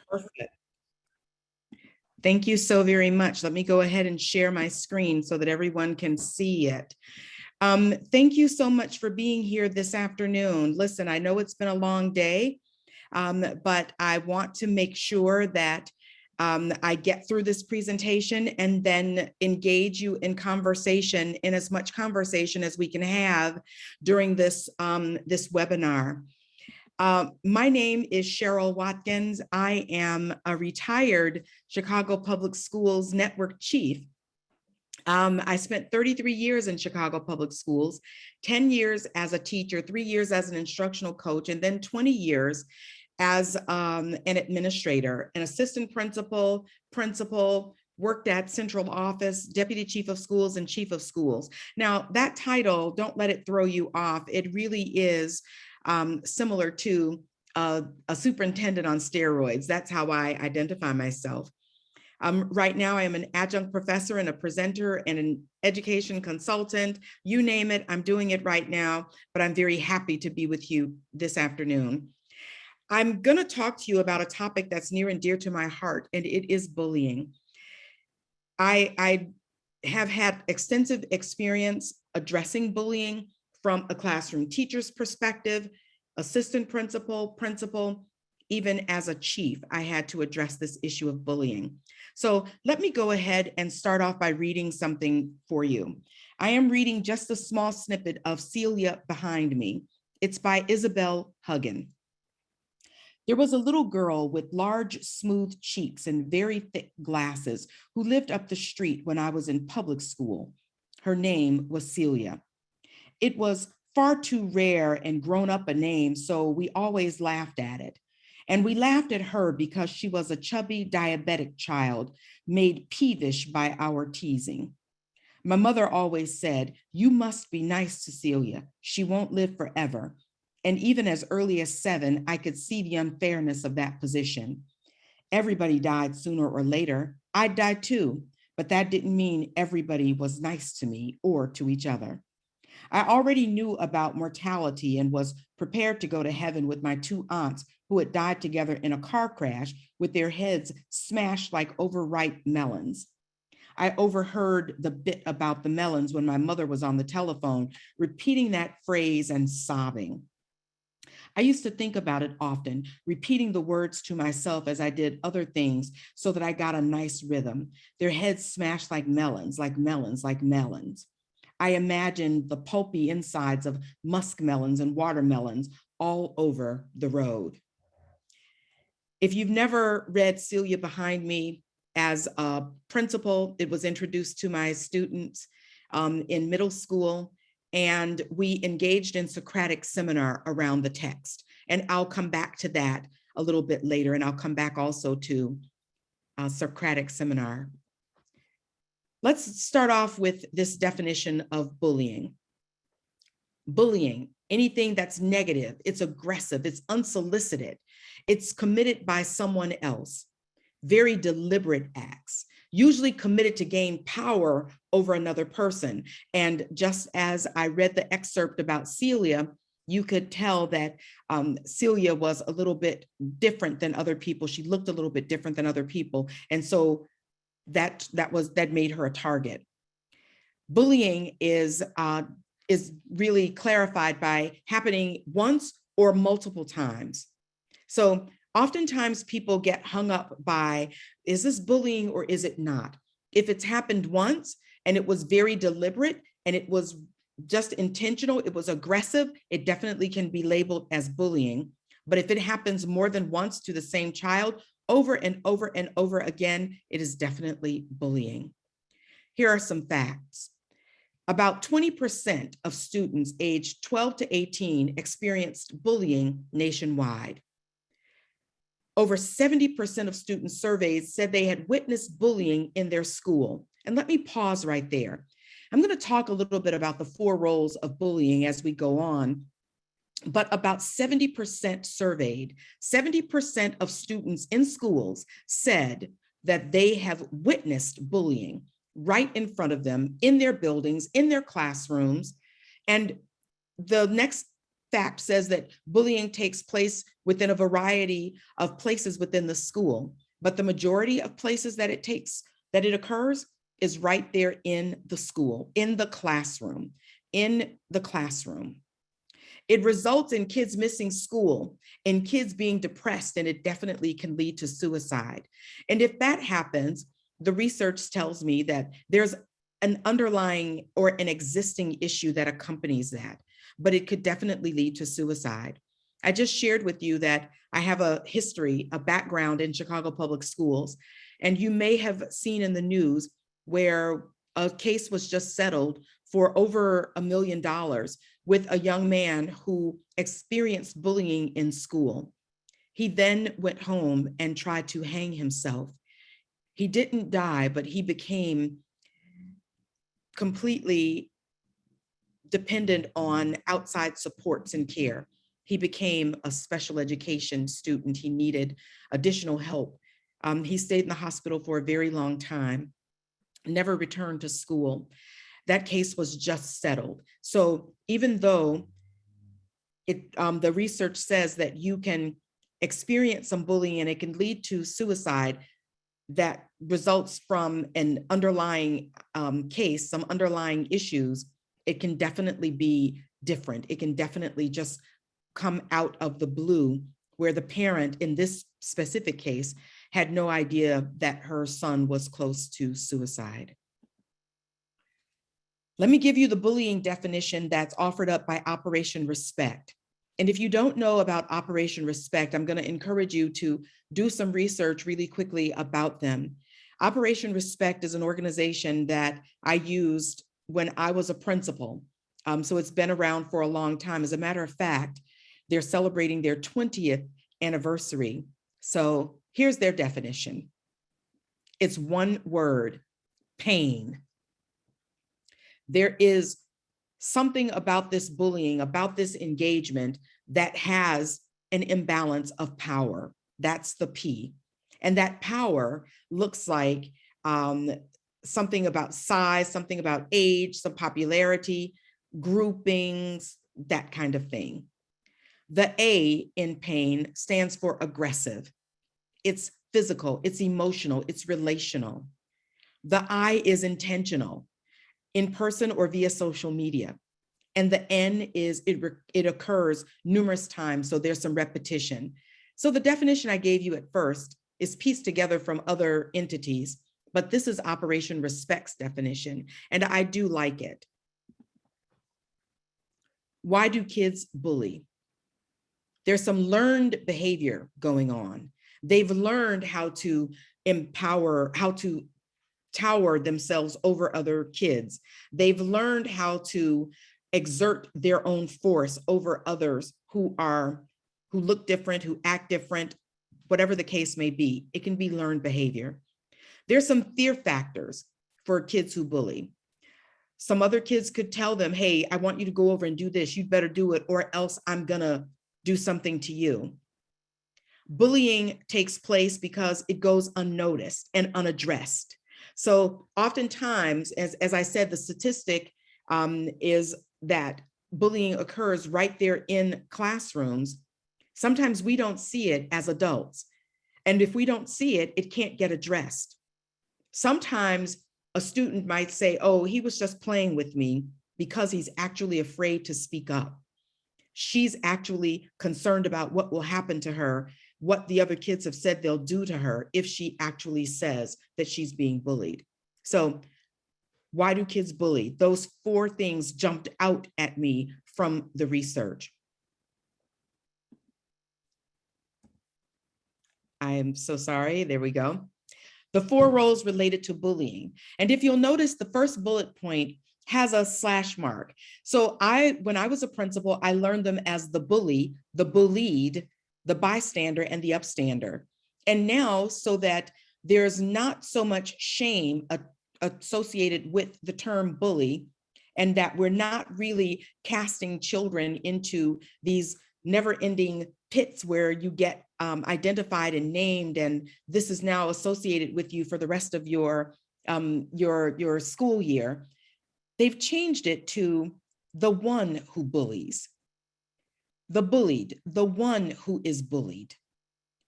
Perfect. Thank you so very much. Let me go ahead and share my screen so that everyone can see it. Thank you so much for being here this afternoon. Listen, I know it's been a long day, but I want to make sure that I get through this presentation and then engage you in conversation, in as much conversation as we can have during this, this webinar. My name is Cheryl Watkins. I am a retired Chicago Public Schools Network Chief. I spent 33 years in Chicago Public Schools, 10 years as a teacher, 3 years as an instructional coach, and then 20 years as an administrator, an assistant principal, worked at central office, deputy chief of schools, and chief of schools. Now, that title, don't let it throw you off. It really is similar to a superintendent on steroids. That's how I identify myself. Right now, I am an adjunct professor and a presenter and an education consultant. You name it, I'm doing it right now, but I'm very happy to be with you this afternoon. I'm going to talk to you about a topic that's near and dear to my heart, and it is bullying. I have had extensive experience addressing bullying from a classroom teacher's perspective, assistant principal, even as a chief, I had to address this issue of bullying. So let me go ahead and start off by reading something for you. I am reading just a small snippet of Celia Behind Me. It's by Isabel Huggin. There was a little girl with large, smooth cheeks and very thick glasses who lived up the street when I was in public school. Her name was Celia. It was far too rare and grown up a name, so we always laughed at it. And we laughed at her because she was a chubby diabetic child made peevish by our teasing. My mother always said, "You must be nice to Celia. She won't live forever." And even as early as 7, I could see the unfairness of that position. Everybody died sooner or later. I'd die too, but that didn't mean everybody was nice to me or to each other. I already knew about mortality and was prepared to go to heaven with my 2 aunts who had died together in a car crash with their heads smashed like overripe melons. I overheard the bit about the melons when my mother was on the telephone, repeating that phrase and sobbing. I used to think about it often, repeating the words to myself as I did other things so that I got a nice rhythm. Their heads smashed like melons, like melons, like melons. I imagined the pulpy insides of muskmelons and watermelons all over the road. If you've never read Celia Behind Me as a principal, it was introduced to my students in middle school, and we engaged in Socratic seminar around the text. And I'll come back to that a little bit later, and I'll come back also to Socratic seminar. Let's start off with this definition of bullying. Bullying, anything that's negative, it's aggressive, it's unsolicited, it's committed by someone else, very deliberate acts, usually committed to gain power over another person. And just as I read the excerpt about Celia, you could tell that Celia was a little bit different than other people. She looked a little bit different than other people. And so that made her a target. Bullying is really clarified by happening once or multiple times. So oftentimes people get hung up by, is this bullying or is it not? If it's happened once and it was very deliberate and it was just intentional, it was aggressive, it definitely can be labeled as bullying. But if it happens more than once to the same child, over and over and over again, it is definitely bullying. Here are some facts. About 20% of students aged 12 to 18 experienced bullying nationwide. Over 70% of students surveyed said they had witnessed bullying in their school. And let me pause right there. I'm going to talk a little bit about the 4 roles of bullying as we go on, but about 70% surveyed, 70% of students in schools said that they have witnessed bullying right in front of them, in their buildings, in their classrooms. And the next fact says that bullying takes place within a variety of places within the school, but the majority of places that it occurs is right there in the school, in the classroom, in the classroom. It results in kids missing school and kids being depressed, and it definitely can lead to suicide. And if that happens, the research tells me that there's an underlying or an existing issue that accompanies that, but it could definitely lead to suicide. I just shared with you that I have a history, a background in Chicago Public Schools, and you may have seen in the news where a case was just settled for over $1 million with a young man who experienced bullying in school. He then went home and tried to hang himself. He didn't die, but he became completely dependent on outside supports and care. He became a special education student. He needed additional help. He stayed in the hospital for a very long time, never returned to school. That case was just settled. So even though the research says that you can experience some bullying and it can lead to suicide that results from an underlying case, some underlying issues, it can definitely be different. It can definitely just come out of the blue, where the parent in this specific case had no idea that her son was close to suicide. Let me give you the bullying definition that's offered up by Operation Respect. And if you don't know about Operation Respect, I'm going to encourage you to do some research really quickly about them. Operation Respect is an organization that I used when I was a principal. So it's been around for a long time. As a matter of fact, they're celebrating their 20th anniversary. So here's their definition. It's one word: pain. There is something about this bullying, about this engagement, that has an imbalance of power. That's the P. And that power looks like something about size, something about age, some popularity, groupings, that kind of thing. The A in pain stands for aggressive. It's physical, it's emotional, it's relational. The I is intentional, in person or via social media. And the N is it occurs numerous times, so there's some repetition. So the definition I gave you at first is pieced together from other entities, but this is Operation Respect's definition, and I do like it. Why do kids bully? There's some learned behavior going on. They've learned how to empower, how to tower themselves over other kids. They've learned how to exert their own force over others who look different, who act different, whatever the case may be. It can be learned behavior. There's some fear factors for kids who bully. Some other kids could tell them, hey, I want you to go over and do this. You'd better do it, or else I'm gonna do something to you. Bullying takes place because it goes unnoticed and unaddressed. So oftentimes, as I said, the statistic is that bullying occurs right there in classrooms. Sometimes we don't see it as adults. And if we don't see it, it can't get addressed. Sometimes a student might say, oh, he was just playing with me, because he's actually afraid to speak up. She's actually concerned about what will happen to her, what the other kids have said they'll do to her if she actually says that she's being bullied. So why do kids bully? Those 4 things jumped out at me from the research. I am so sorry. There we go. The 4 roles related to bullying. And if you'll notice, the first bullet point has a slash mark. So when I was a principal, I learned them as the bully, the bullied, the bystander, and the upstander. And now, so that there's not so much shame associated with the term bully, and that we're not really casting children into these never-ending pits where you get identified and named, and this is now associated with you for the rest of your school year. They've changed it to the one who bullies. The bullied, the one who is bullied,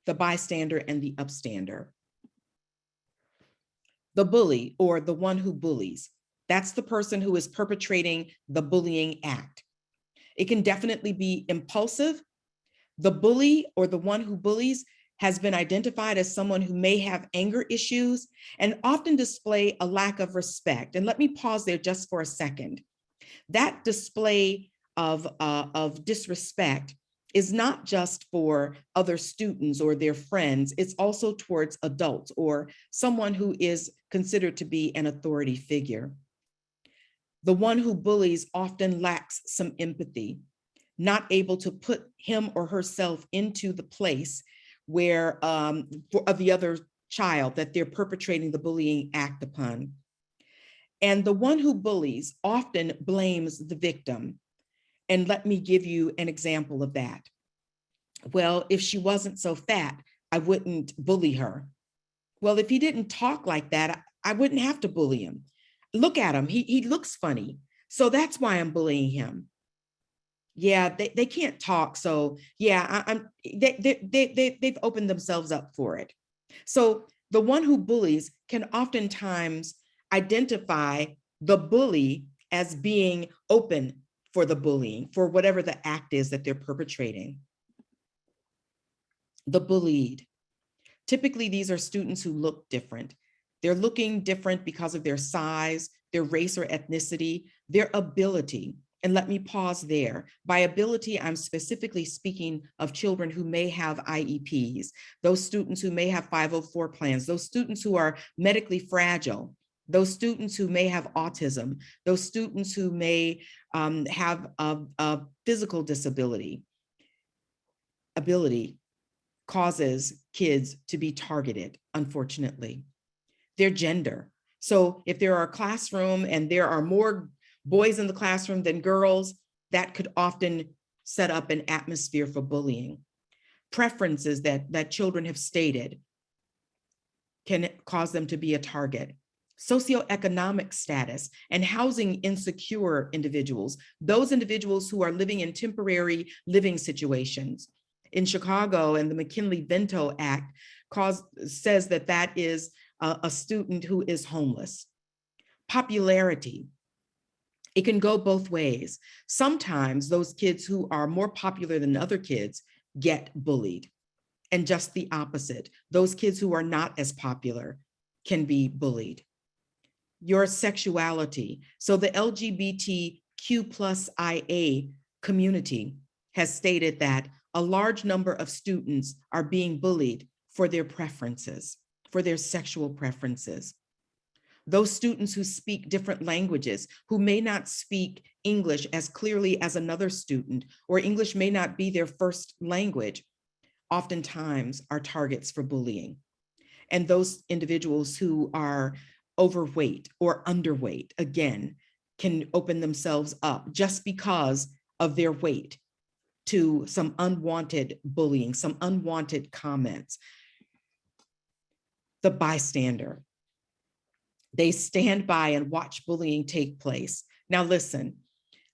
the bystander and the upstander. The bully, or the one who bullies, that's the person who is perpetrating the bullying act. It can definitely be impulsive. The bully, or the one who bullies, has been identified as someone who may have anger issues and often display a lack of respect. And let me pause there just for a second. That display of disrespect is not just for other students or their friends, it's also towards adults or someone who is considered to be an authority figure. The one who bullies often lacks some empathy, not able to put him or herself into the place where of the other child that they're perpetrating the bullying act upon. And the one who bullies often blames the victim. And let me give you an example of that. Well, if she wasn't so fat, I wouldn't bully her. Well, if he didn't talk like that, I wouldn't have to bully him. Look at him, he looks funny. So that's why I'm bullying him. Yeah, they can't talk. So yeah, they've opened themselves up for it. So the one who bullies can oftentimes identify the bully as being open for the bullying, for whatever the act is that they're perpetrating. The bullied. Typically, these are students who look different. They're looking different because of their size, their race or ethnicity, their ability. And let me pause there. By ability, I'm specifically speaking of children who may have IEPs, those students who may have 504 plans, those students who are medically fragile, those students who may have autism, those students who may have a physical disability. Ability causes kids to be targeted, unfortunately. Their gender. So if there are a classroom and there are more boys in the classroom than girls, that could often set up an atmosphere for bullying. Preferences that children have stated can cause them to be a target. Socioeconomic status and housing insecure individuals, those individuals who are living in temporary living situations. In Chicago, and the McKinley-Vento Act says that is a student who is homeless. Popularity. It can go both ways. Sometimes those kids who are more popular than other kids get bullied, and just the opposite. Those kids who are not as popular can be bullied. Your sexuality. So the LGBTQ+IA community has stated that a large number of students are being bullied for their preferences, for their sexual preferences. Those students who speak different languages, who may not speak English as clearly as another student, or English may not be their first language, oftentimes are targets for bullying. And those individuals who are overweight or underweight, again, can open themselves up just because of their weight to some unwanted bullying, some unwanted comments. The bystander. They stand by and watch bullying take place. Now listen,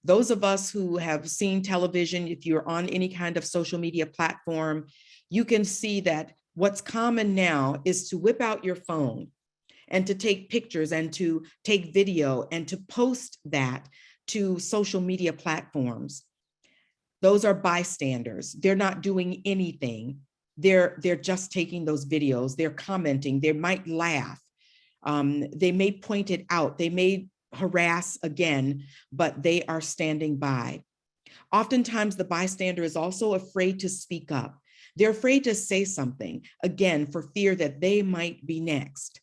those of us who have seen television, if you're on any kind of social media platform, you can see that what's common now is to whip out your phone and to take pictures and to take video and to post that to social media platforms. Those are bystanders. They're not doing anything. They're just taking those videos. They're commenting. They might laugh. They may point it out. They may harass again, but they are standing by. Oftentimes, the bystander is also afraid to speak up. They're afraid to say something, again, for fear that they might be next.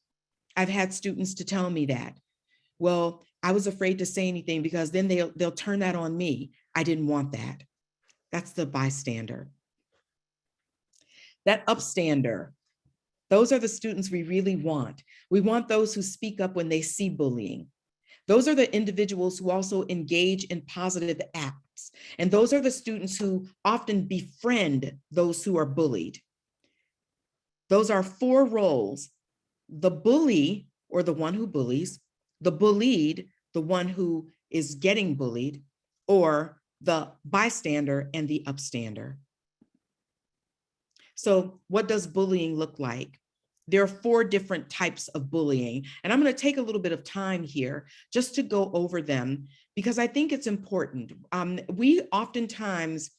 I've had students to tell me that. Well, I was afraid to say anything because then they'll turn that on me. I didn't want that. That's the bystander. That upstander, those are the students we really want. We want those who speak up when they see bullying. Those are the individuals who also engage in positive acts. And those are the students who often befriend those who are bullied. Those are four roles: the bully, or the one who bullies, the bullied, the one who is getting bullied, or the bystander, and the upstander. So what does bullying look like? There are 4 different types of bullying, and I'm going to take a little bit of time here just to go over them because I think it's important. We oftentimes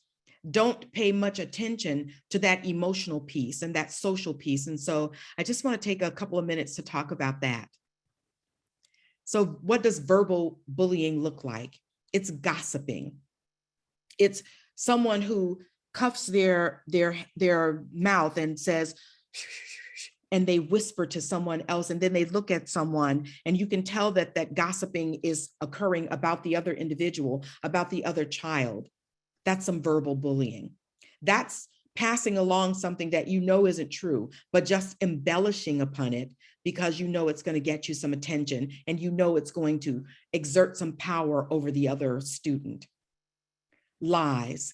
don't pay much attention to that emotional piece and that social piece. And so I just want to take a couple of minutes to talk about that. So what does verbal bullying look like? It's gossiping. It's someone who cuffs their mouth and says, and they whisper to someone else, and then they look at someone, and you can tell that that gossiping is occurring about the other individual, about the other child. That's some verbal bullying. That's passing along something that you know isn't true, but just embellishing upon it because you know it's going to get you some attention and you know it's going to exert some power over the other student. Lies,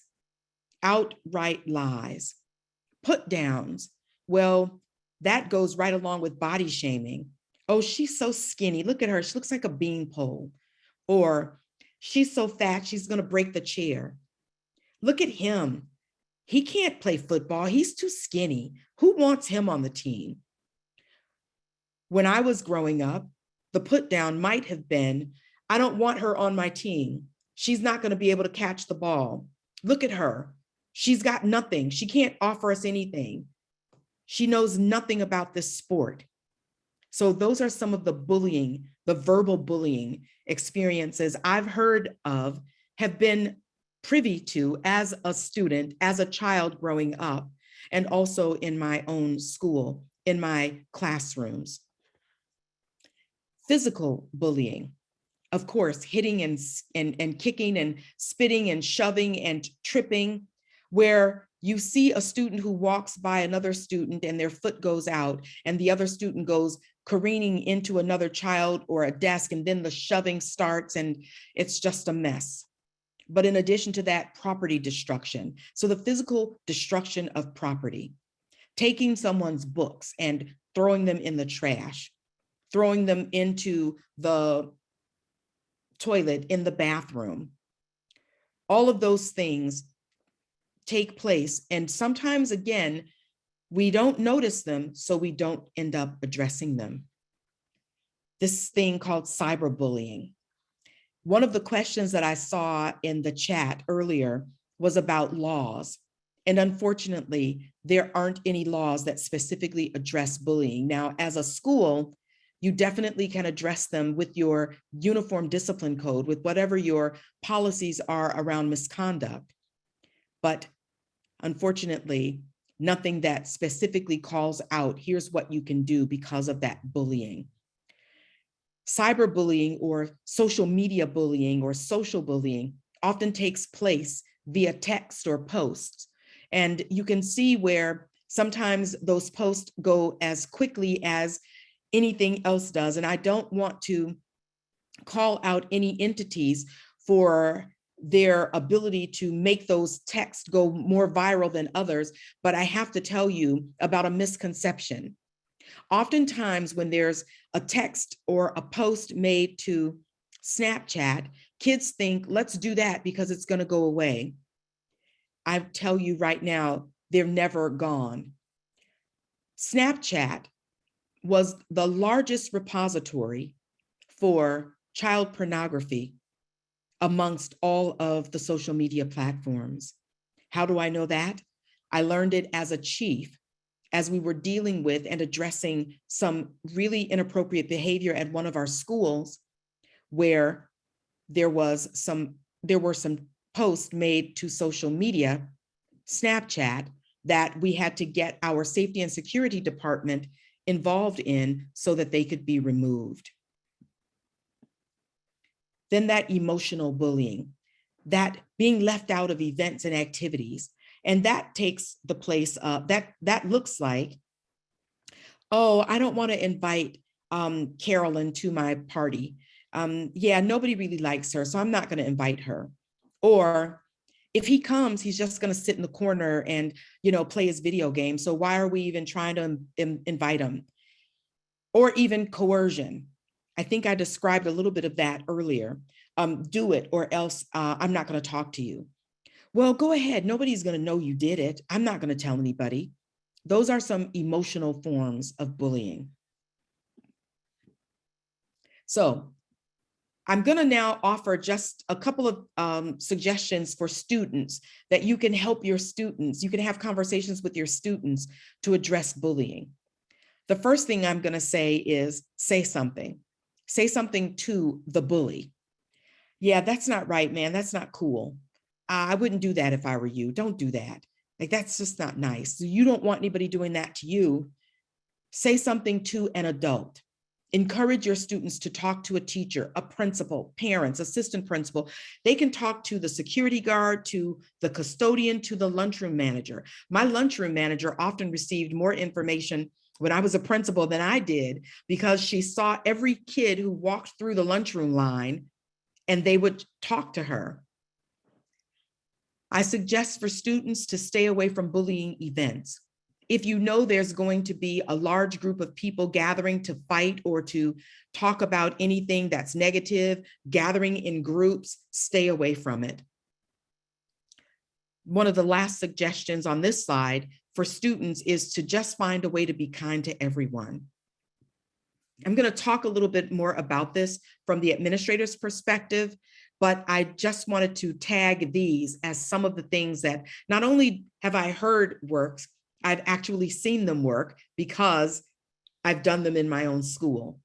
outright lies, put downs. Well, that goes right along with body shaming. Oh, she's so skinny. Look at her. She looks like a beanpole. Or she's so fat, she's going to break the chair. Look at him. He can't play football. He's too skinny. Who wants him on the team? When I was growing up, the put down might have been, I don't want her on my team. She's not going to be able to catch the ball. Look at her. She's got nothing. She can't offer us anything. She knows nothing about this sport. So those are some of the bullying, the verbal bullying experiences I've heard of, have been privy to as a student, as a child growing up, and also in my own school, in my classrooms. Physical bullying, of course, hitting and kicking and spitting and shoving and tripping, where you see a student who walks by another student and their foot goes out and the other student goes careening into another child or a desk, and then the shoving starts and it's just a mess. But in addition to that, property destruction. So the physical destruction of property, taking someone's books and throwing them in the trash, throwing them into the toilet in the bathroom. All of those things take place. And sometimes, again, we don't notice them, so we don't end up addressing them. This thing called cyberbullying. One of the questions that I saw in the chat earlier was about laws. And unfortunately, there aren't any laws that specifically address bullying. Now, as a school, you definitely can address them with your uniform discipline code, with whatever your policies are around misconduct. But unfortunately, nothing that specifically calls out, here's what you can do because of that bullying. Cyberbullying or social media bullying or social bullying often takes place via text or posts. And you can see where sometimes those posts go as quickly as anything else does. And I don't want to call out any entities for their ability to make those texts go more viral than others, but I have to tell you about a misconception. Oftentimes when there's a text or a post made to Snapchat, kids think, let's do that because it's going to go away. I tell you right now, they're never gone. Snapchat was the largest repository for child pornography amongst all of the social media platforms. How do I know that? I learned it as a chief, as we were dealing with and addressing some really inappropriate behavior at one of our schools, where there were some posts made to social media, Snapchat, that we had to get our safety and security department involved in so that they could be removed. Then that emotional bullying, that being left out of events and activities. And that takes the place of, that looks like, oh, I don't want to invite Carolyn to my party. Yeah, nobody really likes her, so I'm not going to invite her. Or if he comes, he's just going to sit in the corner and, play his video game. So why are we even trying to invite him? Or even coercion. I think I described a little bit of that earlier. Do it or else I'm not going to talk to you. Well, go ahead. Nobody's going to know you did it. I'm not going to tell anybody. Those are some emotional forms of bullying. So I'm going to now offer just a couple of suggestions for students that you can help your students. You can have conversations with your students to address bullying. The first thing I'm going to say is say something. Say something to the bully. Yeah, that's not right, man. That's not cool. I wouldn't do that if I were you. Don't do that. Like, that's just not nice. You don't want anybody doing that to you. Say something to an adult. Encourage your students to talk to a teacher, a principal, parents, assistant principal. They can talk to the security guard, to the custodian, to the lunchroom manager. My lunchroom manager often received more information when I was a principal than I did, because she saw every kid who walked through the lunchroom line and they would talk to her. I suggest for students to stay away from bullying events. If you know there's going to be a large group of people gathering to fight or to talk about anything that's negative, gathering in groups, stay away from it. One of the last suggestions on this slide for students is to just find a way to be kind to everyone. I'm going to talk a little bit more about this from the administrator's perspective, but I just wanted to tag these as some of the things that not only have I heard works, I've actually seen them work because I've done them in my own school.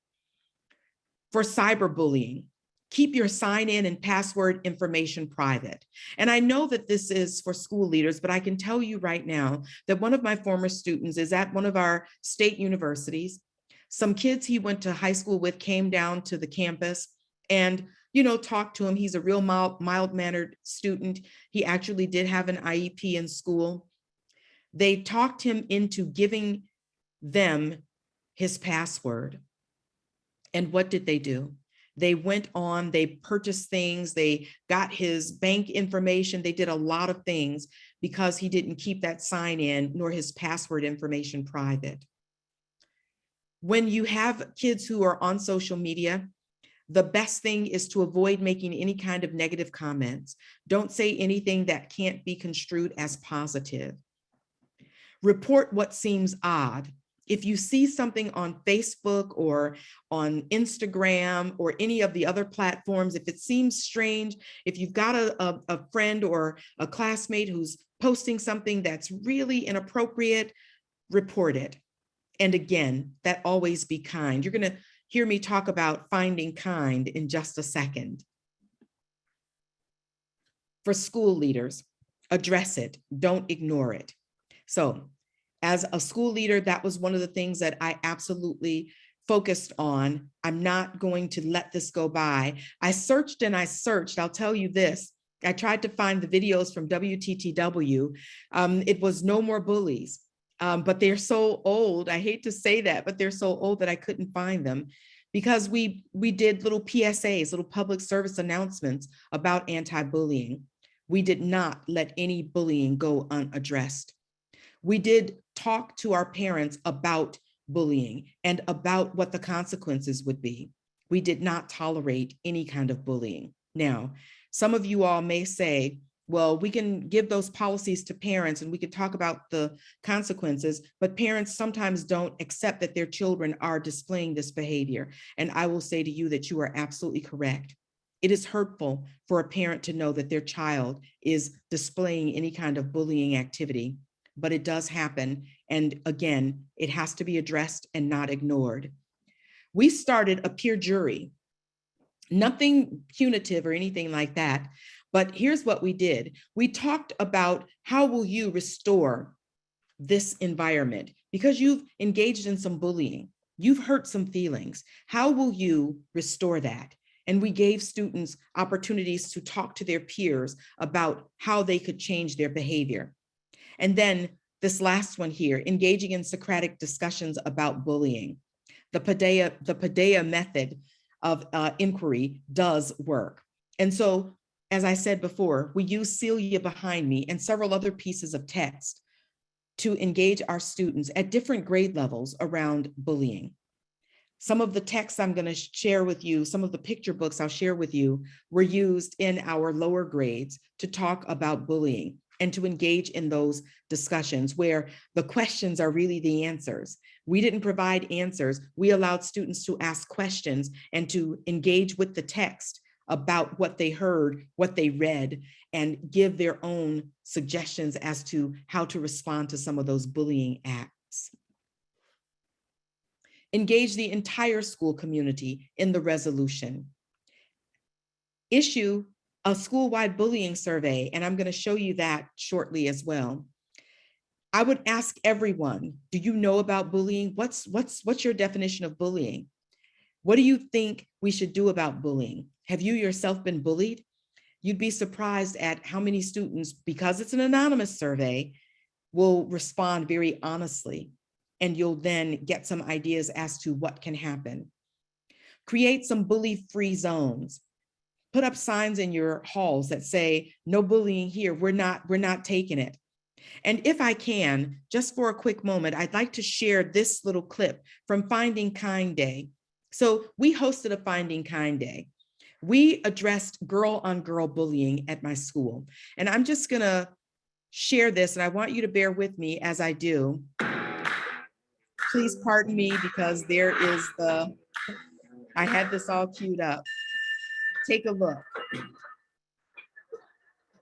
For cyberbullying, keep your sign-in and password information private. And I know that this is for school leaders, but I can tell you right now that one of my former students is at one of our state universities. Some kids he went to high school with came down to the campus and, talked to him. He's a real mild-mannered student. He actually did have an IEP in school. They talked him into giving them his password. And what did they do? They went on, they purchased things, they got his bank information, they did a lot of things because he didn't keep that sign in nor his password information private. When you have kids who are on social media, the best thing is to avoid making any kind of negative comments. Don't say anything that can't be construed as positive. Report what seems odd. If you see something on Facebook or on Instagram or any of the other platforms, if it seems strange, if you've got a friend or a classmate who's posting something that's really inappropriate, report it. And again, that always be kind. You're going to hear me talk about finding kind in just a second. For school leaders, address it. Don't ignore it. So as a school leader, that was one of the things that I absolutely focused on. I'm not going to let this go by. I searched and I searched. I'll tell you this. I tried to find the videos from WTTW. It was No More Bullies, but they're so old. I hate to say that, but they're so old that I couldn't find them because we did little PSAs, little public service announcements about anti-bullying. We did not let any bullying go unaddressed. We did talk to our parents about bullying and about what the consequences would be. We did not tolerate any kind of bullying. Now, some of you all may say, well, we can give those policies to parents and we can talk about the consequences, but parents sometimes don't accept that their children are displaying this behavior. And I will say to you that you are absolutely correct. It is hurtful for a parent to know that their child is displaying any kind of bullying activity, but it does happen. And again, it has to be addressed and not ignored. We started a peer jury, nothing punitive or anything like that. But here's what we did. We talked about how will you restore this environment because you've engaged in some bullying. You've hurt some feelings. How will you restore that? And we gave students opportunities to talk to their peers about how they could change their behavior. And then this last one here, engaging in Socratic discussions about bullying. The Padea method of inquiry does work. And so, as I said before, we use Celia behind me and several other pieces of text to engage our students at different grade levels around bullying. Some of the texts I'm going to share with you, some of the picture books I'll share with you, were used in our lower grades to talk about bullying and to engage in those discussions where the questions are really the answers. We didn't provide answers. We allowed students to ask questions and to engage with the text about what they heard, what they read, and give their own suggestions as to how to respond to some of those bullying acts. Engage the entire school community in the resolution. Issue a school-wide bullying survey, and I'm going to show you that shortly as well. I would ask everyone, do you know about bullying? What's your definition of bullying? What do you think we should do about bullying? Have you yourself been bullied? You'd be surprised at how many students, because it's an anonymous survey, will respond very honestly, and you'll then get some ideas as to what can happen. Create some bully-free zones. Put up signs in your halls that say, no bullying here, we're not taking it. And if I can, just for a quick moment, I'd like to share this little clip from Finding Kind Day. So we hosted a Finding Kind Day. We addressed girl-on-girl bullying at my school. And I'm just gonna share this, and I want you to bear with me as I do. Please pardon me because there is I had this all queued up. Take a look.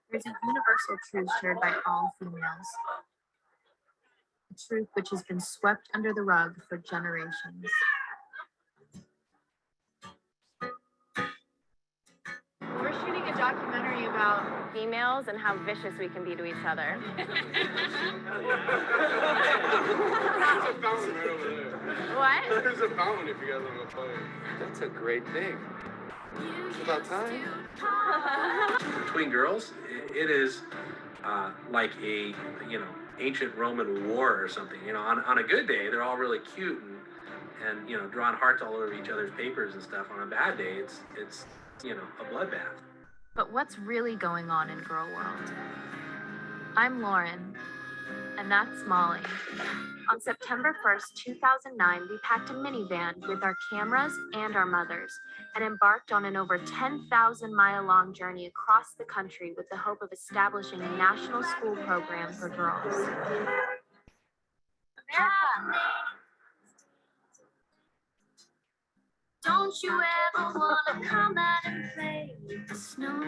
There's a universal truth shared by all females. A truth which has been swept under the rug for generations. We're shooting a documentary about females and how vicious we can be to each other. There's a fountain right over there. What? There's a fountain if you guys want to play. That's a great thing. It's about time. Between girls, it is like a, ancient Roman war or something. On a good day, they're all really cute and drawing hearts all over each other's papers and stuff. On a bad day, it's a bloodbath. But what's really going on in Girl World? I'm Lauren, and that's Molly. On September 1st, 2009, we packed a minivan with our cameras and our mothers and embarked on an over 10,000-mile-long journey across the country with the hope of establishing a national school program for girls. Don't you ever wanna come out and play with the snow?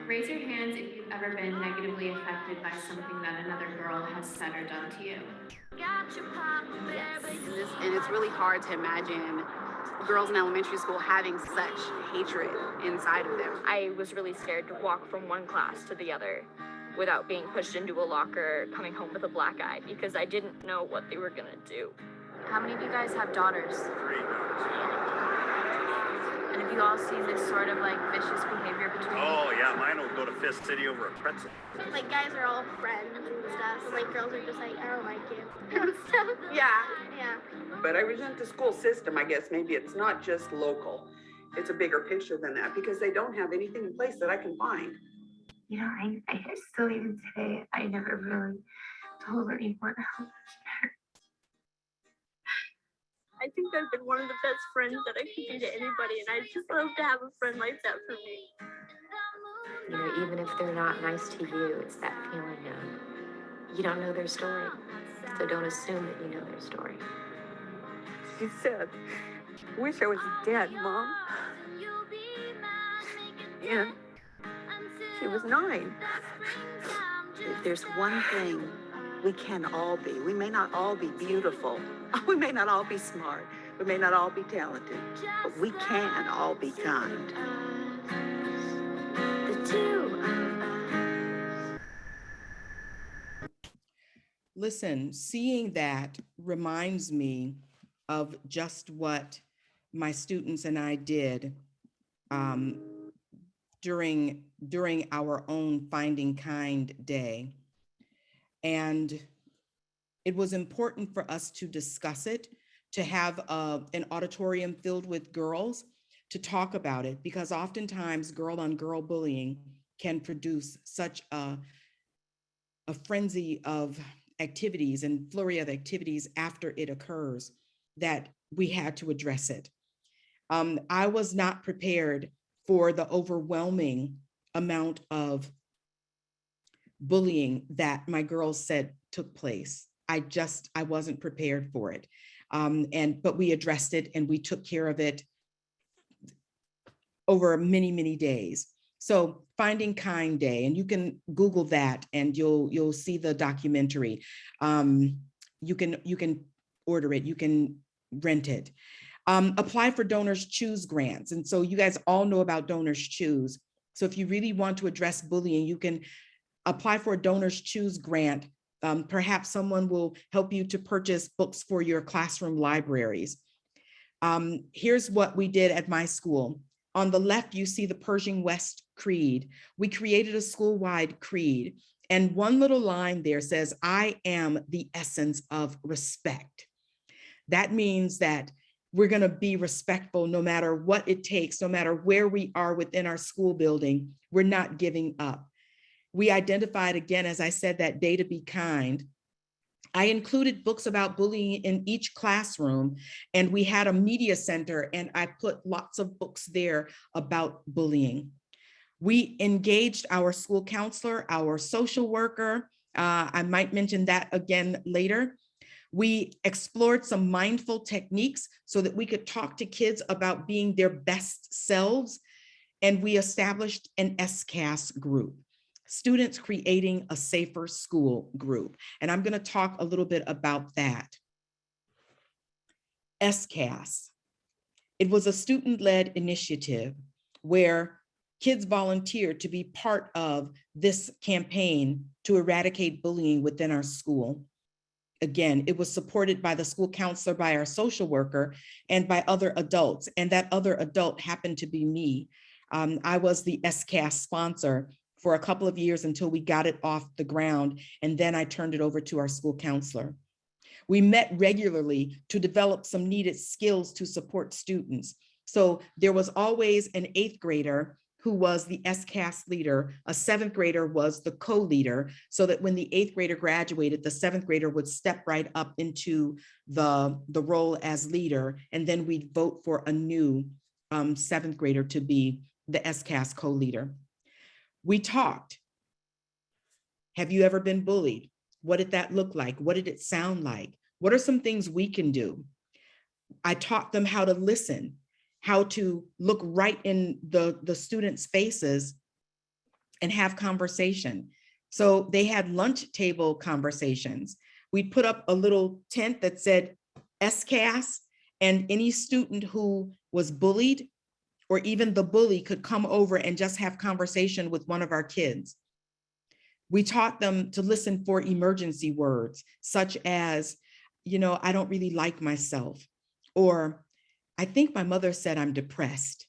Raise your hands if you've ever been negatively affected by something that another girl has said or done to you. Got your papa bear, but you And it's really hard to imagine girls in elementary school having such hatred inside of them. I was really scared to walk from one class to the other without being pushed into a locker, coming home with a black eye, because I didn't know what they were gonna do. How many of you guys have daughters? And have you all seen this sort of like vicious behavior between? Oh yeah, mine will go to Fist City over a pretzel. like guys are all friends and stuff, and like girls are just like, I don't like you and stuff. Yeah. Yeah. But I resent the school system, I guess. Maybe it's not just local. It's a bigger picture than that because they don't have anything in place that I can find. You know, I still even today, I never really told anyone how much it hurt. I think I've been one of the best friends that I could be to anybody, and I just love to have a friend like that for me. You know, even if they're not nice to you, it's that feeling of you don't know their story. So don't assume that you know their story. She said, wish I was dead, Mom. And she was 9. If there's one thing we can all be, we may not all be beautiful, we may not all be smart, we may not all be talented, but we can all be kind. The two of us. Listen, seeing that reminds me of just what my students and I did during our own Finding Kind Day. And it was important for us to discuss it, to have an auditorium filled with girls to talk about it, because oftentimes girl-on-girl bullying can produce such a frenzy of activities and flurry of activities after it occurs that we had to address it. I was not prepared for the overwhelming amount of bullying that my girls said took place. I wasn't prepared for it. But we addressed it and we took care of it over many, many days. So Finding Kind Day, and you can Google that and you'll see the documentary. You can order it, you can rent it. Apply for Donors Choose grants. And so you guys all know about Donors Choose. So if you really want to address bullying, you can apply for a Donors Choose grant. Perhaps someone will help you to purchase books for your classroom libraries. Here's what we did at my school. On the left, you see the Pershing West Creed. We created a school-wide creed, and one little line there says, "I am the essence of respect." That means that we're going to be respectful no matter what it takes, no matter where we are within our school building. We're not giving up. We identified, again, as I said, that day to be kind. I included books about bullying in each classroom, and we had a media center, and I put lots of books there about bullying. We engaged our school counselor, our social worker. I might mention that again later. We explored some mindful techniques so that we could talk to kids about being their best selves, and we established an SCAS group. Students Creating a Safer School group. And I'm going to talk a little bit about that. SCAS. It was a student-led initiative where kids volunteered to be part of this campaign to eradicate bullying within our school. Again, it was supported by the school counselor, by our social worker, and by other adults. And that other adult happened to be me. I was the SCAS sponsor for a couple of years until we got it off the ground, and then I turned it over to our school counselor. We met regularly to develop some needed skills to support students. So there was always an 8th grader who was the SCAS leader, a 7th grader was the co-leader, so that when the 8th grader graduated, the 7th grader would step right up into the role as leader, and then we'd vote for a new 7th grader to be the SCAS co-leader. We talked. Have you ever been bullied? What did that look like? What did it sound like? What are some things we can do? I taught them how to listen, how to look right in the students' faces and have conversation. So they had lunch table conversations. We'd put up a little tent that said SCAS, and any student who was bullied or even the bully could come over and just have conversation with one of our kids. We taught them to listen for emergency words, such as, I don't really like myself, or I think my mother said I'm depressed.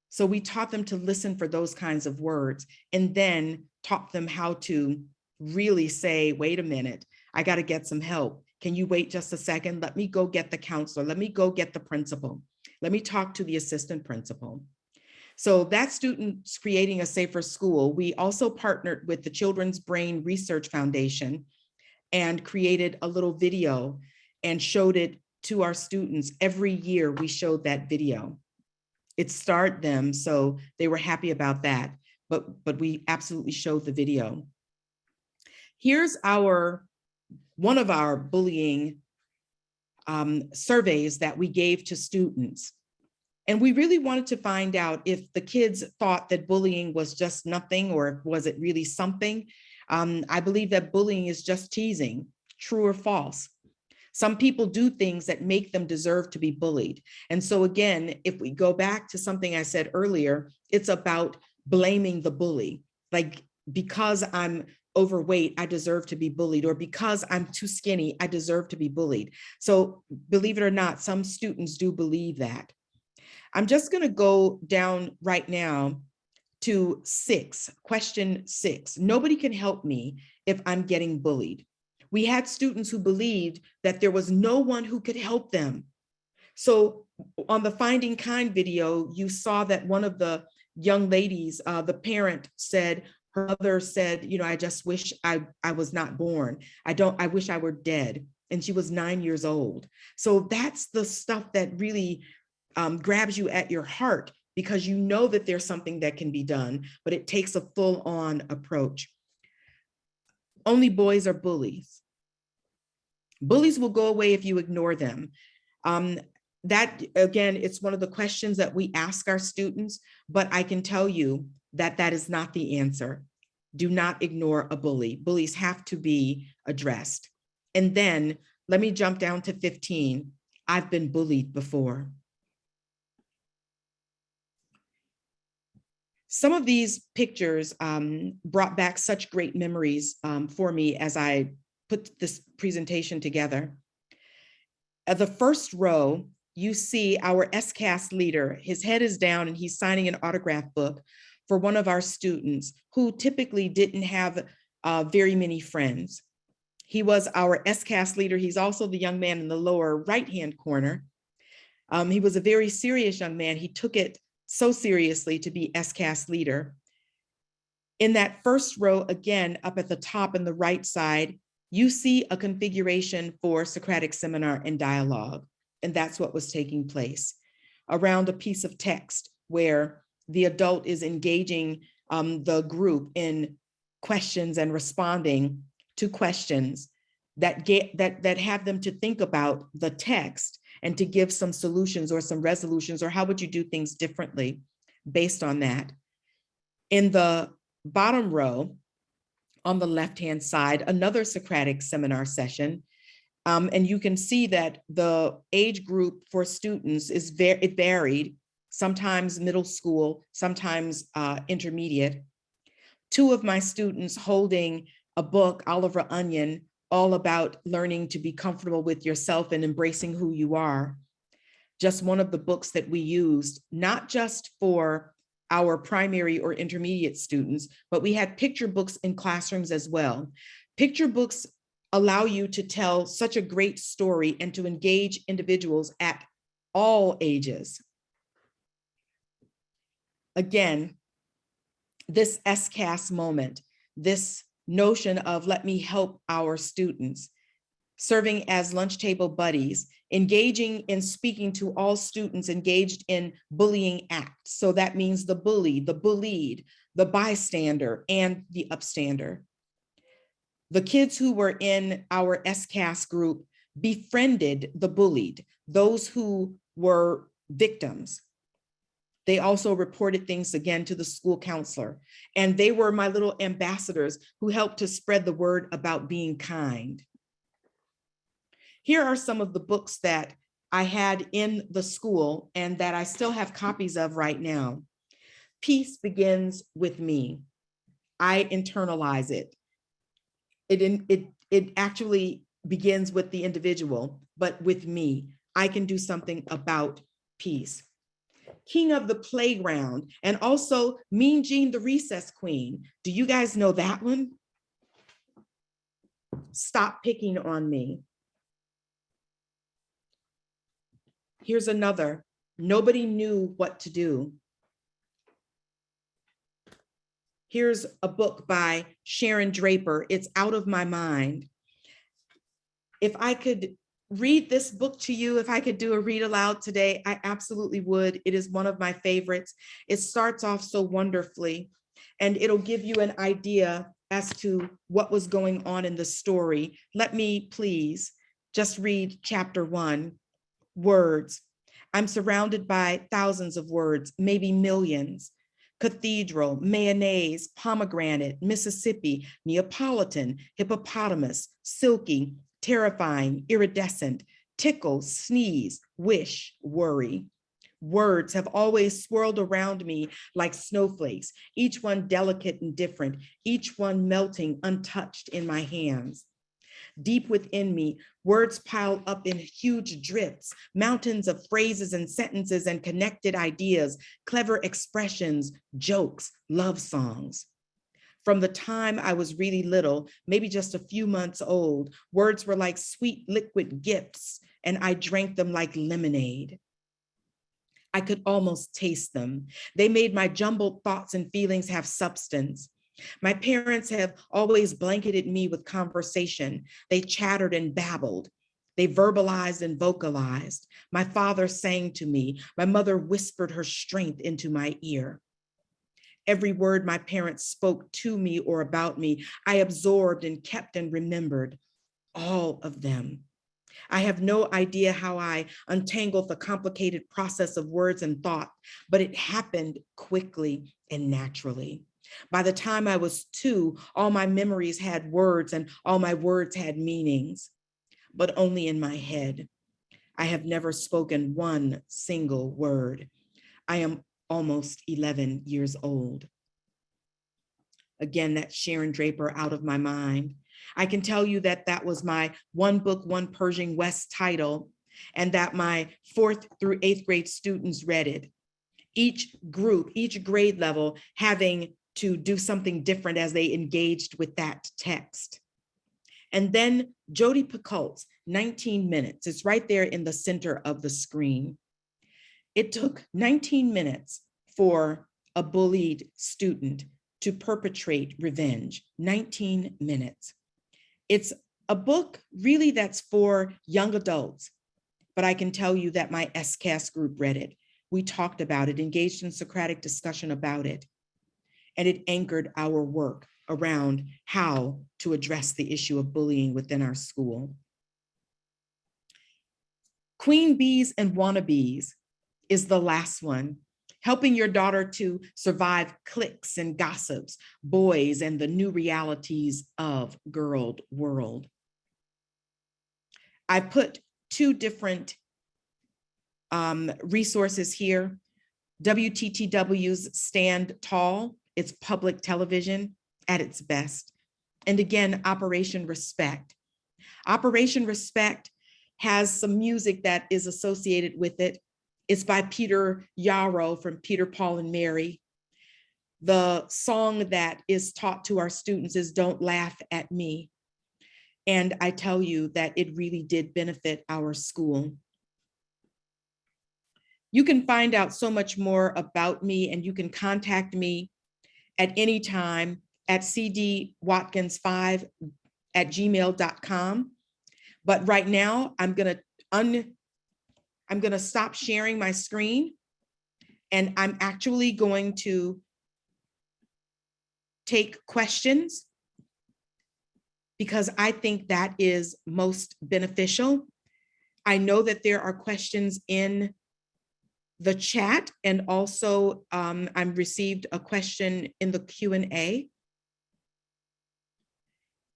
So we taught them to listen for those kinds of words, and then taught them how to really say, wait a minute, I got to get some help. Can you wait just a second? Let me go get the counselor. Let me go get the principal. Let me talk to the assistant principal. So that's Students Creating a Safer School. We also partnered with the Children's Brain Research Foundation and created a little video and showed it to our students. Every year we showed that video. It starred them, so they were happy about that, but we absolutely showed the video. Here's one of our bullying surveys that we gave to students. And we really wanted to find out if the kids thought that bullying was just nothing, or was it really something. I believe that bullying is just teasing, true or false. Some people do things that make them deserve to be bullied. And so again, if we go back to something I said earlier, it's about blaming the bully. Like, because I'm overweight, I deserve to be bullied, or because I'm too skinny, I deserve to be bullied. So believe it or not, some students do believe that. I'm just going to go down right now to question 6. Nobody can help me if I'm getting bullied. We had students who believed that there was no one who could help them. So on the Finding Kind video, you saw that one of the young ladies, the parent said, Her mother said, I just wish I was not born. I wish I were dead. And she was 9 years old. So that's the stuff that really grabs you at your heart, because you know that there's something that can be done, but it takes a full-on approach. Only boys are bullies. Bullies will go away if you ignore them. That, again, it's one of the questions that we ask our students, but I can tell you that that is not the answer. Do not ignore a bully. Bullies have to be addressed. And then let me jump down to 15. I've been bullied before. Some of these pictures brought back such great memories for me as I put this presentation together. At the first row, you see our SCAS leader. His head is down and he's signing an autograph book for one of our students who typically didn't have very many friends. He was our SCAS leader. He's also the young man in the lower right-hand corner. He was a very serious young man. He took it so seriously to be SCAS leader. In that first row, again, up at the top in the right side, you see a configuration for Socratic seminar and dialogue. And that's what was taking place around a piece of text where the adult is engaging the group in questions and responding to questions that have them to think about the text and to give some solutions or some resolutions, or how would you do things differently based on that. In the bottom row, on the left-hand side, another Socratic seminar session. And you can see that the age group for students it varied, sometimes middle school, sometimes intermediate. Two of my students holding a book, Oliver Onion, all about learning to be comfortable with yourself and embracing who you are. Just one of the books that we used, not just for our primary or intermediate students, but we had picture books in classrooms as well. Picture books allow you to tell such a great story and to engage individuals at all ages. Again, this SCAS moment, this notion of let me help our students, serving as lunch table buddies, engaging in speaking to all students engaged in bullying acts. So that means the bully, the bullied, the bystander, and the upstander. The kids who were in our SCAS group befriended the bullied, those who were victims. They also reported things again to the school counselor. And they were my little ambassadors who helped to spread the word about being kind. Here are some of the books that I had in the school and that I still have copies of right now. Peace begins with me. I internalize it. It actually begins with the individual, but with me. I can do something about peace. King of the Playground, and also Mean Jean the Recess Queen. Do you guys know that one? Stop Picking on Me. Here's another. Nobody Knew What to Do. Here's a book by Sharon Draper. It's Out of My Mind. If I could read this book to you, if I could do a read aloud today, I absolutely would. It is one of my favorites. It starts off so wonderfully, and it'll give you an idea as to what was going on in the story. Let me please just read chapter 1. Words. I'm surrounded by thousands of words, maybe millions. Cathedral, mayonnaise, pomegranate, Mississippi, Neapolitan, hippopotamus, silky, terrifying, iridescent, tickle, sneeze, wish, worry. Words have always swirled around me like snowflakes, each one delicate and different, each one melting untouched in my hands. Deep within me, words pile up in huge drifts, mountains of phrases and sentences and connected ideas, clever expressions, jokes, love songs. From the time I was really little, maybe just a few months old, words were like sweet liquid gifts, and I drank them like lemonade. I could almost taste them. They made my jumbled thoughts and feelings have substance. My parents have always blanketed me with conversation. They chattered and babbled. They verbalized and vocalized. My father sang to me. My mother whispered her strength into my ear. Every word my parents spoke to me or about me, I absorbed and kept and remembered, all of them. I have no idea how I untangled the complicated process of words and thought, but it happened quickly and naturally. By the time I was 2, all my memories had words and all my words had meanings, but only in my head. I have never spoken one single word. I am almost 11 years old. Again, that's Sharon Draper, Out of My Mind. I can tell you that that was my One Book, One Pershing West title, and that my 4th through 8th grade students read it. Each group, each grade level having to do something different as they engaged with that text. And then Jodi Picoult's 19 minutes. It's right there in the center of the screen. It took 19 minutes for a bullied student to perpetrate revenge, 19 minutes. It's a book really that's for young adults, but I can tell you that my SCAS group read it. We talked about it, engaged in Socratic discussion about it, and it anchored our work around how to address the issue of bullying within our school. Queen Bees and Wannabes is the last one. Helping your daughter to survive cliques and gossips, boys, and the new realities of girl world. I put 2 different resources here. WTTW's Stand Tall, it's public television at its best. And again, Operation Respect. Operation Respect has some music that is associated with it. It's by Peter Yarrow from Peter, Paul, and Mary. The song that is taught to our students is Don't Laugh at Me. And I tell you that it really did benefit our school. You can find out so much more about me, and you can contact me at any time at cdwatkins5@gmail.com. But right now, I'm gonna stop sharing my screen, and I'm actually going to take questions because I think that is most beneficial. I know that there are questions in the chat, and also I received a question in the Q&A.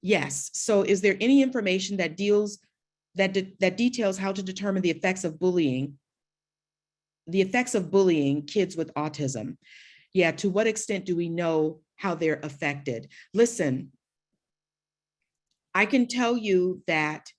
Yes, so is there any information that details how to determine the effects of bullying kids with autism? Yeah, to what extent do we know how they're affected? Listen, I can tell you that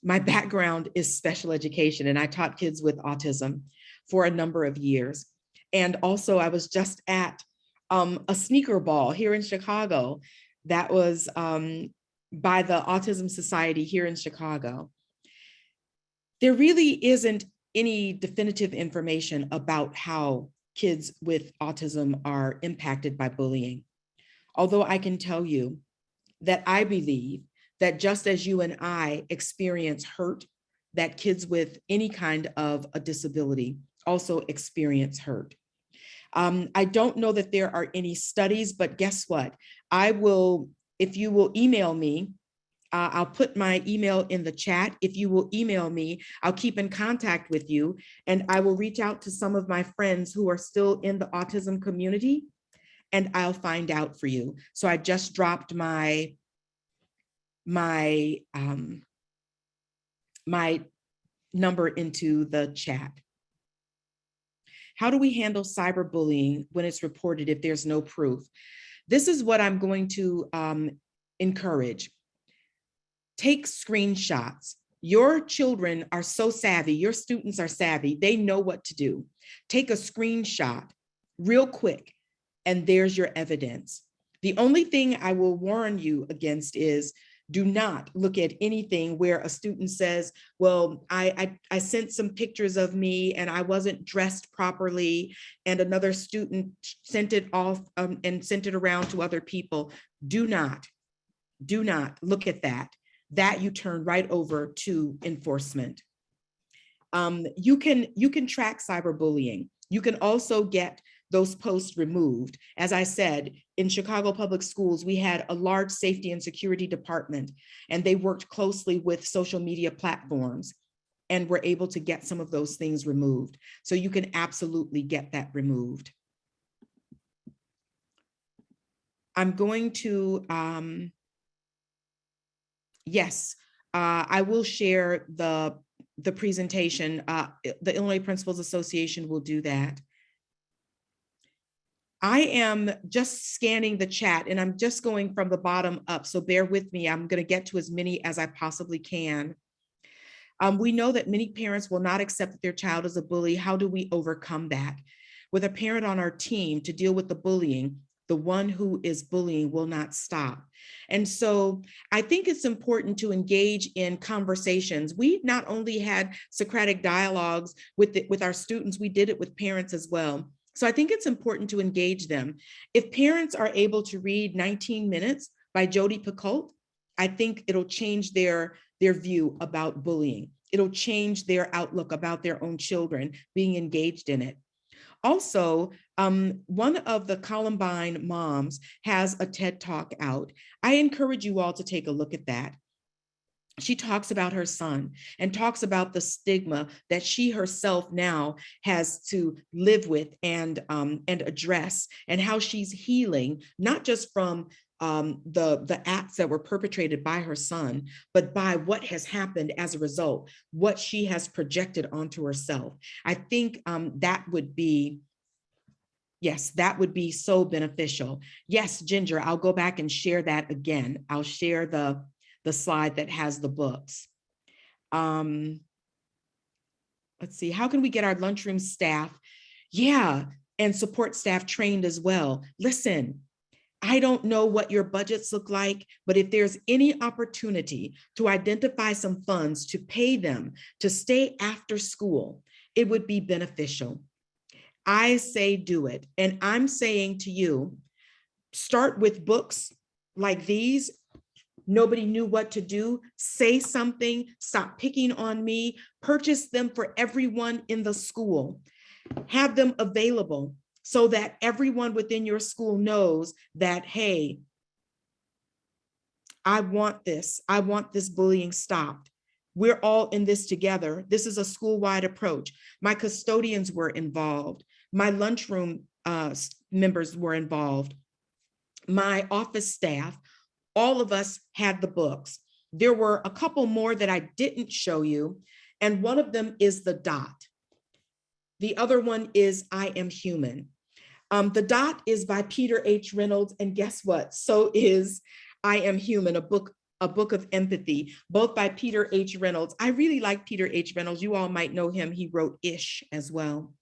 my background is special education, and I taught kids with autism for a number of years. And also I was just at a sneaker ball here in Chicago that was by the Autism Society here in Chicago. There really isn't any definitive information about how kids with autism are impacted by bullying. Although I can tell you that I believe that just as you and I experience hurt, that kids with any kind of a disability also experience hurt. I don't know that there are any studies, but guess what? I will, if you will email me, I'll put my email in the chat. If you will email me, I'll keep in contact with you, and I will reach out to some of my friends who are still in the autism community, and I'll find out for you. So I just dropped my number into the chat. How do we handle cyberbullying when it's reported if there's no proof? This is what I'm going to encourage. Take screenshots. Your children are so savvy, your students are savvy, they know what to do. Take a screenshot real quick, and there's your evidence. The only thing I will warn you against is Do not look at anything where a student says, well, I sent some pictures of me and I wasn't dressed properly, and another student sent it off and sent it around to other people. Do not look at that. That you turn right over to enforcement. You can track cyberbullying. You can also get those posts removed. As I said, in Chicago Public Schools, we had a large safety and security department, and they worked closely with social media platforms and were able to get some of those things removed. So you can absolutely get that removed. I'm going to, yes, I will share the presentation. The Illinois Principals Association will do that. I am just scanning the chat and I'm just going from the bottom up, so bear with me. I'm going to get to as many as I possibly can. We know that many parents will not accept that their child is a bully. How do we overcome that? With a parent on our team to deal with the bullying, the one who is bullying will not stop. And so I think it's important to engage in conversations. We not only had Socratic dialogues with our students, we did it with parents as well. So I think it's important to engage them. If parents are able to read 19 Minutes by Jodi Picoult, I think it'll change their view about bullying. It'll change their outlook about their own children being engaged in it. Also, one of the Columbine moms has a TED Talk out. I encourage you all to take a look at that. She talks about her son and talks about the stigma that she herself now has to live with and address, and how she's healing, not just from the acts that were perpetrated by her son, but by what has happened as a result, what she has projected onto herself. I think that would be, yes, that would be so beneficial. Yes, Ginger, I'll go back and share that again. I'll share the slide that has the books. Let's see, how can we get our lunchroom staff? Yeah, and support staff trained as well. Listen, I don't know what your budgets look like, but if there's any opportunity to identify some funds to pay them to stay after school, it would be beneficial. I say do it. And I'm saying to you, start with books like these. Nobody knew what to do. Say something, stop picking on me, purchase them for everyone in the school. Have them available so that everyone within your school knows that, hey, I want this bullying stopped. We're all in this together. This is a school-wide approach. My custodians were involved. My lunchroom members were involved. My office staff, all of us had the books. There were a couple more that I didn't show you, and one of them is The Dot. The other one is I Am Human. The Dot is by Peter H. Reynolds, and guess what? So is I Am Human, a book of empathy, both by Peter H. Reynolds. I really like Peter H. Reynolds. You all might know him. He wrote Ish as well.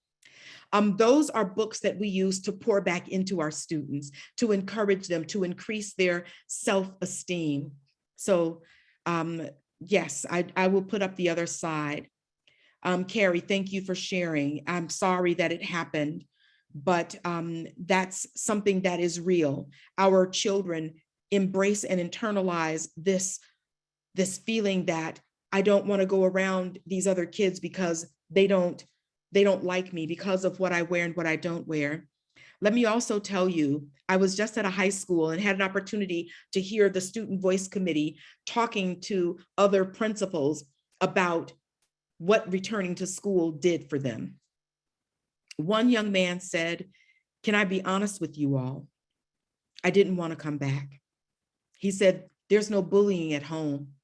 Those are books that we use to pour back into our students, to encourage them, to increase their self-esteem. So yes, I will put up the other side. Carrie, thank you for sharing. I'm sorry that it happened, but that's something that is real. Our children embrace and internalize this feeling that I don't want to go around these other kids because they don't like me because of what I wear and what I don't wear. Let me also tell you, I was just at a high school and had an opportunity to hear the Student Voice Committee talking to other principals about what returning to school did for them. One young man said, "Can I be honest with you all? I didn't want to come back." He said, "There's no bullying at home.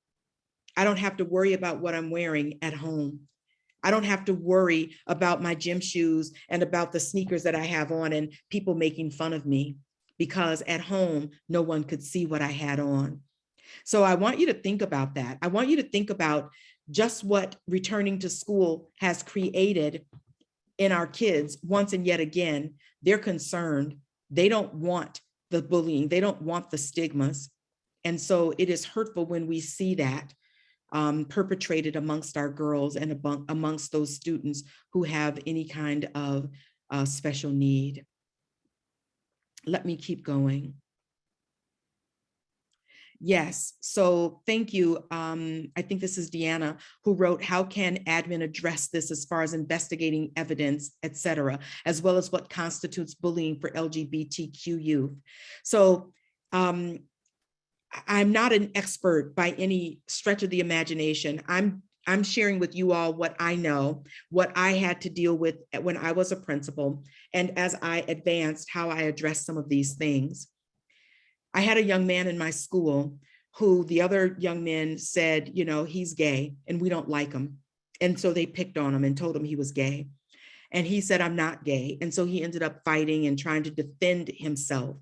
I don't have to worry about what I'm wearing at home. I don't have to worry about my gym shoes and about the sneakers that I have on and people making fun of me, because at home, no one could see what I had on." So I want you to think about that. I want you to think about just what returning to school has created in our kids once and yet again. They're concerned. They don't want the bullying. They don't want the stigmas. And so it is hurtful when we see that perpetrated amongst our girls and amongst those students who have any kind of special need. Let me keep going. Yes, so thank you. I think this is Deanna who wrote, how can admin address this as far as investigating evidence, et cetera, as well as what constitutes bullying for LGBTQ youth? So I'm not an expert by any stretch of the imagination. I'm sharing with you all what I know, what I had to deal with when I was a principal, and as I advanced, how I addressed some of these things. I had a young man in my school who the other young men said, you know, he's gay and we don't like him. And so they picked on him and told him he was gay. And he said, I'm not gay. And so he ended up fighting and trying to defend himself.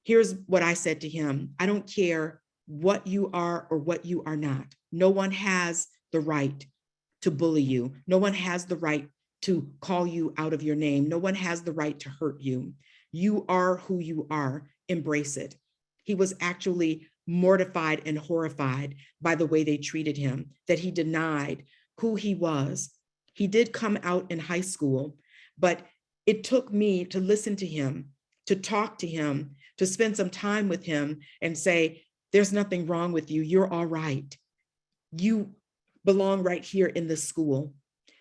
Here's what I said to him. I don't care what you are or what you are not. No one has the right to bully you. No one has the right to call you out of your name. No one has the right to hurt you. You are who you are. Embrace it. He was actually mortified and horrified by the way they treated him, that he denied who he was. He did come out in high school, but it took me to listen to him, to talk to him, to spend some time with him and say, there's nothing wrong with you. You're all right. You belong right here in this school.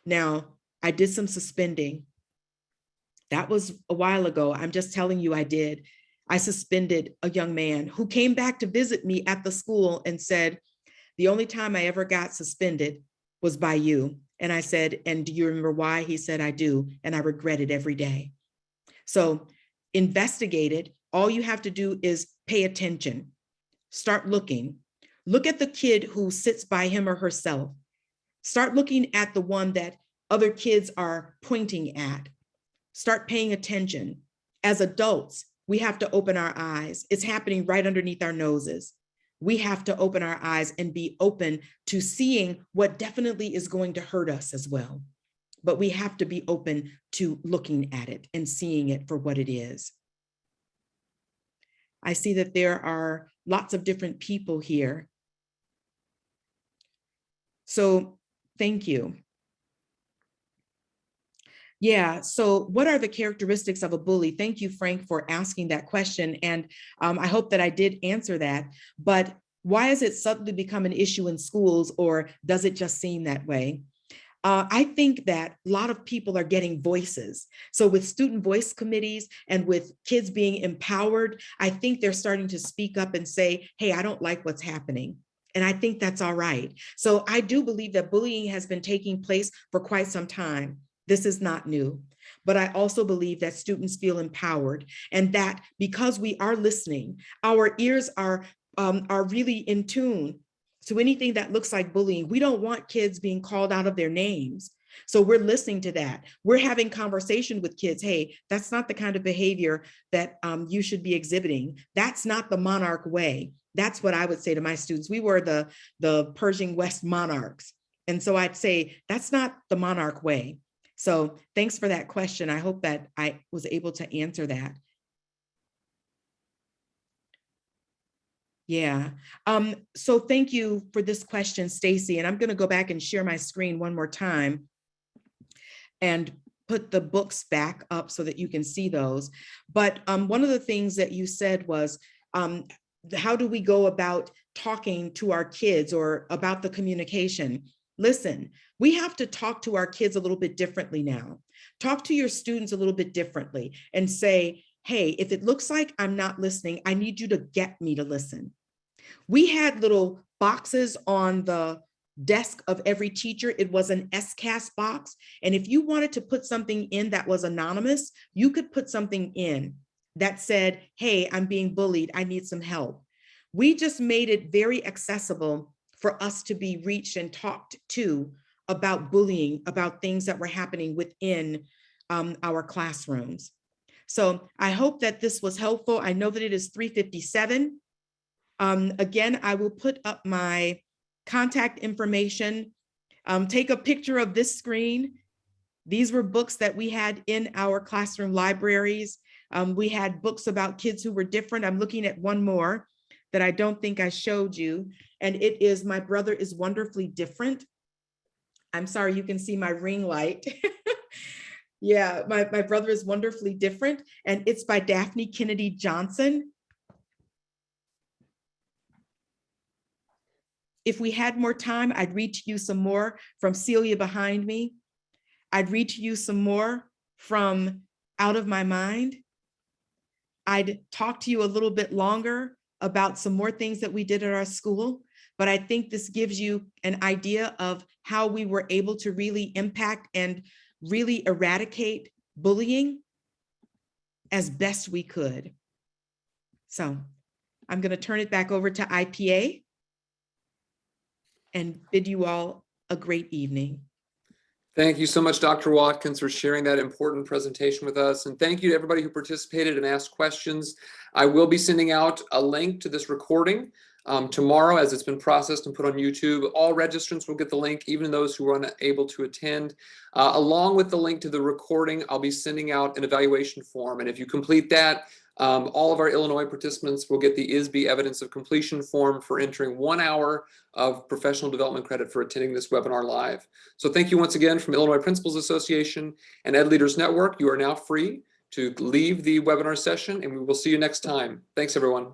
Now, I did some suspending. That was a while ago. I'm just telling you I did. I suspended a young man who came back to visit me at the school and said, the only time I ever got suspended was by you. And I said, and do you remember why? He said, I do. And I regret it every day. So investigate it. All you have to do is pay attention. Start looking. Look at the kid who sits by him or herself. Start looking at the one that other kids are pointing at. Start paying attention. As adults, we have to open our eyes. It's happening right underneath our noses. We have to open our eyes and be open to seeing what definitely is going to hurt us as well. But we have to be open to looking at it and seeing it for what it is. I see that there are lots of different people here. So thank you. Yeah, so what are the characteristics of a bully? Thank you, Frank, for asking that question. And I hope that I did answer that. But why has it suddenly become an issue in schools, or does it just seem that way? I think that a lot of people are getting voices. So with student voice committees and with kids being empowered, I think they're starting to speak up and say, hey, I don't like what's happening. And I think that's all right. So I do believe that bullying has been taking place for quite some time. This is not new, but I also believe that students feel empowered, and that because we are listening, our ears are really in tune to anything that looks like bullying. We don't want kids being called out of their names. So we're listening to that. We're having conversation with kids. Hey, that's not the kind of behavior that you should be exhibiting. That's not the monarch way. That's what I would say to my students. We were the Pershing West monarchs. And so I'd say, that's not the monarch way. So thanks for that question. I hope that I was able to answer that. Yeah. So thank you for this question, Stacy. And I'm going to go back and share my screen one more time and put the books back up so that you can see those. But one of the things that you said was, how do we go about talking to our kids or about the communication? Listen, we have to talk to our kids a little bit differently now. Talk to your students a little bit differently and say, hey, if it looks like I'm not listening, I need you to get me to listen. We had little boxes on the desk of every teacher. It was an SCAS box. And if you wanted to put something in that was anonymous, you could put something in that said, hey, I'm being bullied. I need some help. We just made it very accessible for us to be reached and talked to about bullying, about things that were happening within our classrooms. So I hope that this was helpful. I know that it is 3:57. Again, I will put up my contact information. Take a picture of this screen. These were books that we had in our classroom libraries. We had books about kids who were different. I'm looking at one more. that I don't think I showed you. And it is My Brother is Wonderfully Different. I'm sorry, you can see my ring light. Yeah, my Brother is Wonderfully Different. And it's by Daphne Kennedy Johnson. If we had more time, I'd read to you some more from Celia behind me. I'd read to you some more from Out of My Mind. I'd talk to you a little bit longer about some more things that we did at our school, but I think this gives you an idea of how we were able to really impact and really eradicate bullying as best we could. So I'm going to turn it back over to IPA and bid you all a great evening. Thank you so much, Dr. Watkins, for sharing that important presentation with us. And thank you to everybody who participated and asked questions. I will be sending out a link to this recording tomorrow as it's been processed and put on YouTube. All registrants will get the link, even those who were unable to attend. Along with the link to the recording, I'll be sending out an evaluation form. And if you complete that, all of our Illinois participants will get the ISB Evidence of Completion form for entering 1 hour of professional development credit for attending this webinar live. So thank you once again from Illinois Principals Association and Ed Leaders Network. You are now free to leave the webinar session, and we will see you next time. Thanks, everyone.